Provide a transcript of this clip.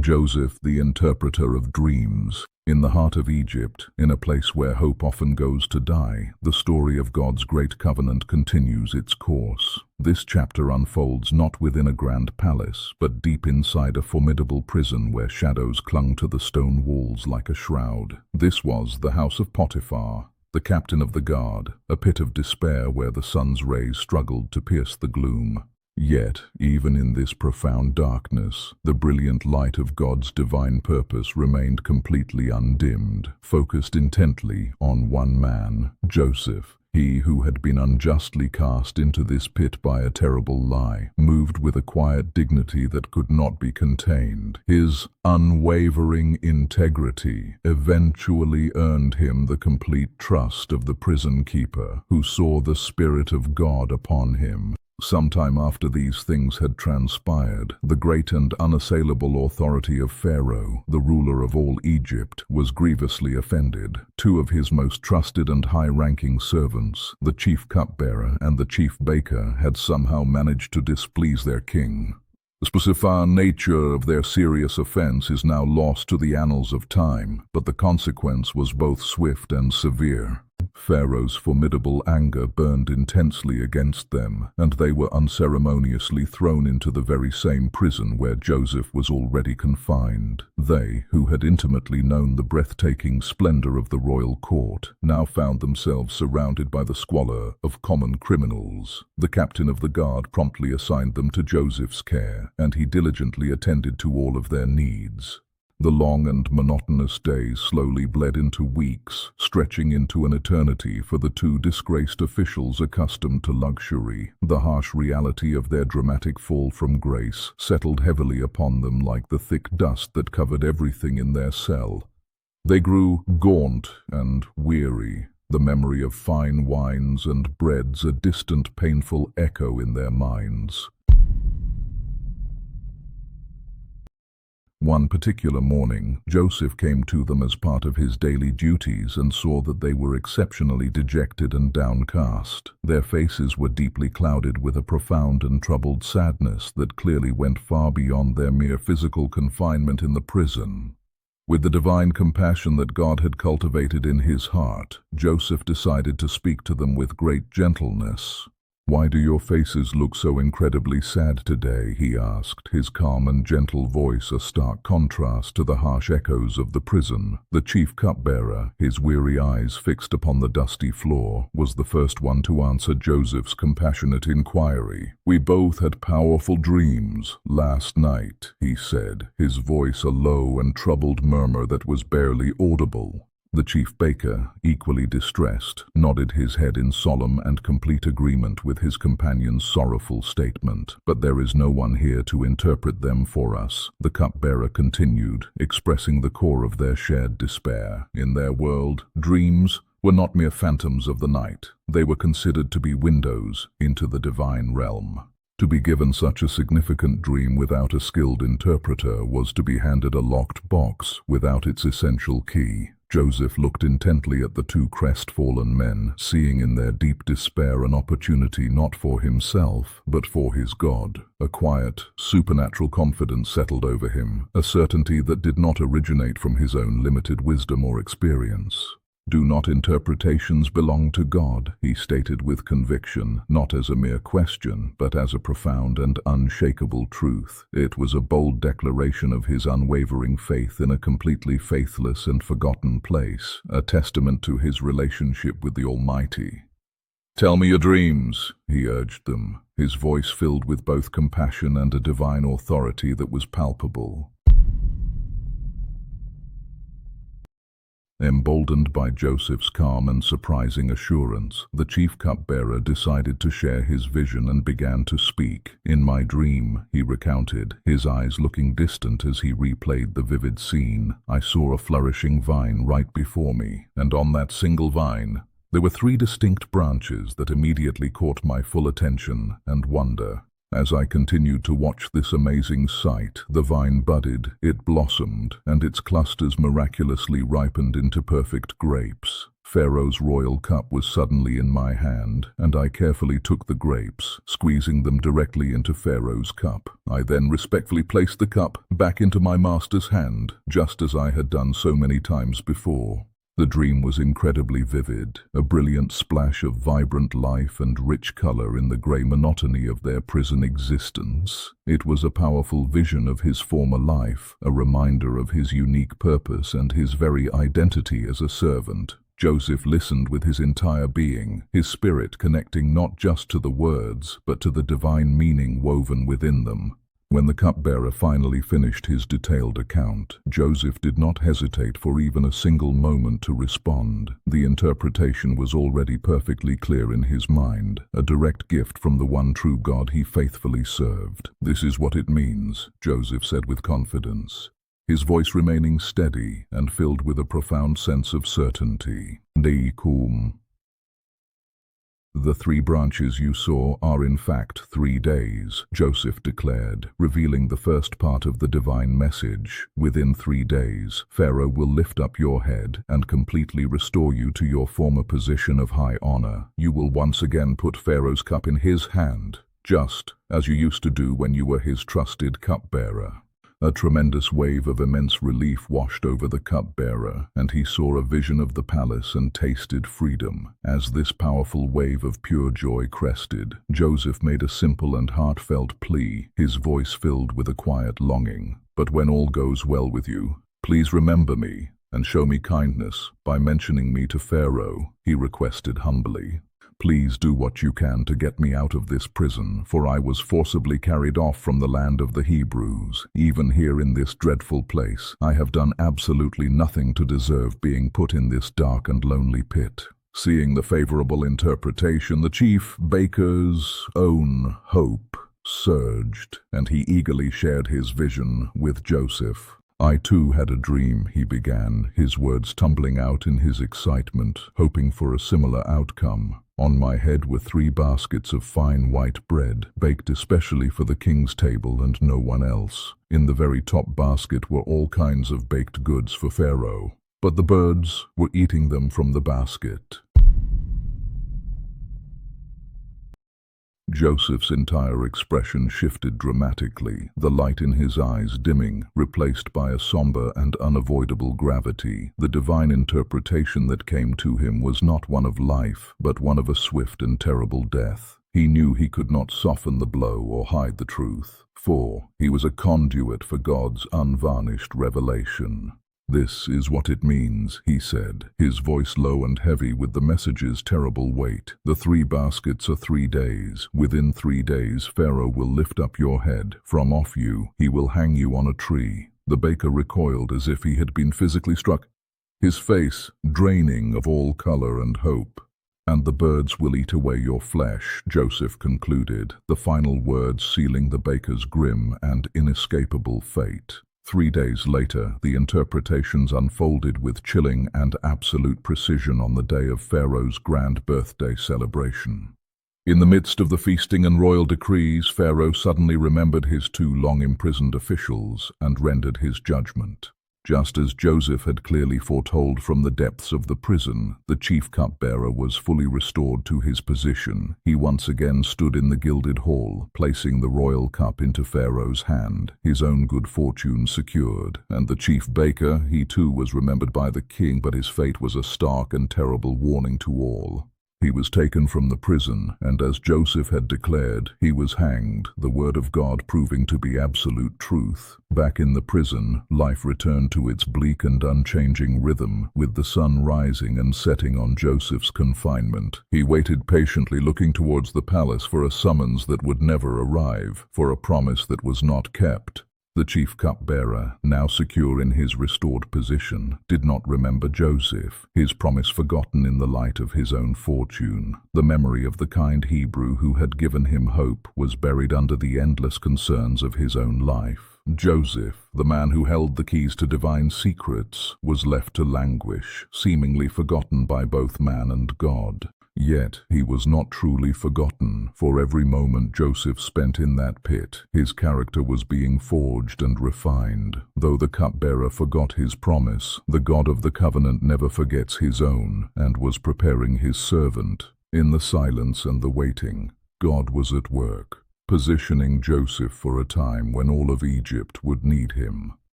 Joseph, the interpreter of dreams. In the heart of Egypt, in a place where hope often goes to die, the story of God's great covenant continues its course. This chapter unfolds not within a grand palace, but deep inside a formidable prison where shadows clung to the stone walls like a shroud. This was the house of Potiphar, the captain of the guard, a pit of despair where the sun's rays struggled to pierce the gloom. Yet, even in this profound darkness, the brilliant light of God's divine purpose remained completely undimmed, focused intently on one man, Joseph. He who had been unjustly cast into this pit by a terrible lie, moved with a quiet dignity that could not be contained. His unwavering integrity eventually earned him the complete trust of the prison keeper, who saw the Spirit of God upon him. Sometime after these things had transpired, the great and unassailable authority of Pharaoh, the ruler of all Egypt, was grievously offended. Two of his most trusted and high-ranking servants, the chief cupbearer and the chief baker, had somehow managed to displease their king. The specific nature of their serious offense is now lost to the annals of time, but the consequence was both swift and severe. Pharaoh's formidable anger burned intensely against them, and they were unceremoniously thrown into the very same prison where Joseph was already confined. They, who had intimately known the breathtaking splendor of the royal court, now found themselves surrounded by the squalor of common criminals. The captain of the guard promptly assigned them to Joseph's care, and he diligently attended to all of their needs. The long and monotonous days slowly bled into weeks, stretching into an eternity for the two disgraced officials accustomed to luxury. The harsh reality of their dramatic fall from grace settled heavily upon them like the thick dust that covered everything in their cell. They grew gaunt and weary, the memory of fine wines and breads a distant, painful echo in their minds. One particular morning, Joseph came to them as part of his daily duties and saw that they were exceptionally dejected and downcast. Their faces were deeply clouded with a profound and troubled sadness that clearly went far beyond their mere physical confinement in the prison. With the divine compassion that God had cultivated in his heart, Joseph decided to speak to them with great gentleness. "Why do your faces look so incredibly sad today?" he asked, his calm and gentle voice a stark contrast to the harsh echoes of the prison. The chief cupbearer, his weary eyes fixed upon the dusty floor, was the first one to answer Joseph's compassionate inquiry. "We both had powerful dreams last night," he said, his voice a low and troubled murmur that was barely audible. The chief baker, equally distressed, nodded his head in solemn and complete agreement with his companion's sorrowful statement. "But there is no one here to interpret them for us," the cupbearer continued, expressing the core of their shared despair. In their world, dreams were not mere phantoms of the night. They were considered to be windows into the divine realm. To be given such a significant dream without a skilled interpreter was to be handed a locked box without its essential key. Joseph looked intently at the two crestfallen men, seeing in their deep despair an opportunity not for himself, but for his God. A quiet, supernatural confidence settled over him, a certainty that did not originate from his own limited wisdom or experience. "Do not interpretations belong to God?" he stated with conviction, not as a mere question, but as a profound and unshakable truth. It was a bold declaration of his unwavering faith in a completely faithless and forgotten place, a testament to his relationship with the Almighty. "Tell me your dreams," he urged them, his voice filled with both compassion and a divine authority that was palpable. Emboldened by Joseph's calm and surprising assurance, the chief cupbearer decided to share his vision and began to speak. "In my dream," he recounted, his eyes looking distant as he replayed the vivid scene, "I saw a flourishing vine right before me, and on that single vine, there were 3 distinct branches that immediately caught my full attention and wonder. As I continued to watch this amazing sight, the vine budded, it blossomed, and its clusters miraculously ripened into perfect grapes. Pharaoh's royal cup was suddenly in my hand, and I carefully took the grapes, squeezing them directly into Pharaoh's cup. I then respectfully placed the cup back into my master's hand, just as I had done so many times before. The dream was incredibly vivid, a brilliant splash of vibrant life and rich color in the grey monotony of their prison existence. It was a powerful vision of his former life, a reminder of his unique purpose and his very identity as a servant. Joseph listened with his entire being, his spirit connecting not just to the words, but to the divine meaning woven within them. When the cupbearer finally finished his detailed account, Joseph did not hesitate for even a single moment to respond. The interpretation was already perfectly clear in his mind, a direct gift from the one true God he faithfully served. "This is what it means," Joseph said with confidence, his voice remaining steady and filled with a profound sense of certainty. "Deikum. The 3 branches you saw are in fact 3 days, Joseph declared, revealing the first part of the divine message. Within 3 days, Pharaoh will lift up your head and completely restore you to your former position of high honor. You will once again put Pharaoh's cup in his hand, just as you used to do when you were his trusted cupbearer." A tremendous wave of immense relief washed over the cupbearer, and he saw a vision of the palace and tasted freedom. As this powerful wave of pure joy crested, Joseph made a simple and heartfelt plea, his voice filled with a quiet longing. "But when all goes well with you, please remember me and show me kindness by mentioning me to Pharaoh," he requested humbly. "Please do what you can to get me out of this prison, for I was forcibly carried off from the land of the Hebrews. Even here in this dreadful place, I have done absolutely nothing to deserve being put in this dark and lonely pit." Seeing the favorable interpretation, the chief baker's own hope surged, and he eagerly shared his vision with Joseph. "I too had a dream," he began, his words tumbling out in his excitement, hoping for a similar outcome. "On my head were 3 baskets of fine white bread, baked especially for the king's table and no one else. In the very top basket were all kinds of baked goods for Pharaoh, but the birds were eating them from the basket." Joseph's entire expression shifted dramatically, the light in his eyes dimming, replaced by a somber and unavoidable gravity. The divine interpretation that came to him was not one of life, but one of a swift and terrible death. He knew he could not soften the blow or hide the truth, for he was a conduit for God's unvarnished revelation. "This is what it means," he said, his voice low and heavy with the message's terrible weight. "The 3 baskets are 3 days. Within 3 days, Pharaoh will lift up your head. From off you, he will hang you on a tree." The baker recoiled as if he had been physically struck, his face draining of all color and hope. "And the birds will eat away your flesh," Joseph concluded, the final words sealing the baker's grim and inescapable fate. 3 days later, the interpretations unfolded with chilling and absolute precision on the day of Pharaoh's grand birthday celebration. In the midst of the feasting and royal decrees, Pharaoh suddenly remembered his 2 long-imprisoned officials and rendered his judgment. Just as Joseph had clearly foretold from the depths of the prison, the chief cupbearer was fully restored to his position. He once again stood in the gilded hall, placing the royal cup into Pharaoh's hand, his own good fortune secured. And the chief baker, he too was remembered by the king, but his fate was a stark and terrible warning to all. He was taken from the prison, and as Joseph had declared, he was hanged, the word of God proving to be absolute truth. Back in the prison, life returned to its bleak and unchanging rhythm, with the sun rising and setting on Joseph's confinement. He waited patiently, looking towards the palace for a summons that would never arrive, for a promise that was not kept. The chief cupbearer, now secure in his restored position, did not remember Joseph, his promise forgotten in the light of his own fortune. The memory of the kind Hebrew who had given him hope was buried under the endless concerns of his own life. Joseph, the man who held the keys to divine secrets, was left to languish, seemingly forgotten by both man and God. Yet he was not truly forgotten. For every moment Joseph spent in that pit, his character was being forged and refined. Though the cupbearer forgot his promise, the God of the covenant never forgets his own, and was preparing his servant. In the silence and the waiting, God was at work, positioning Joseph for a time when all of Egypt would need him.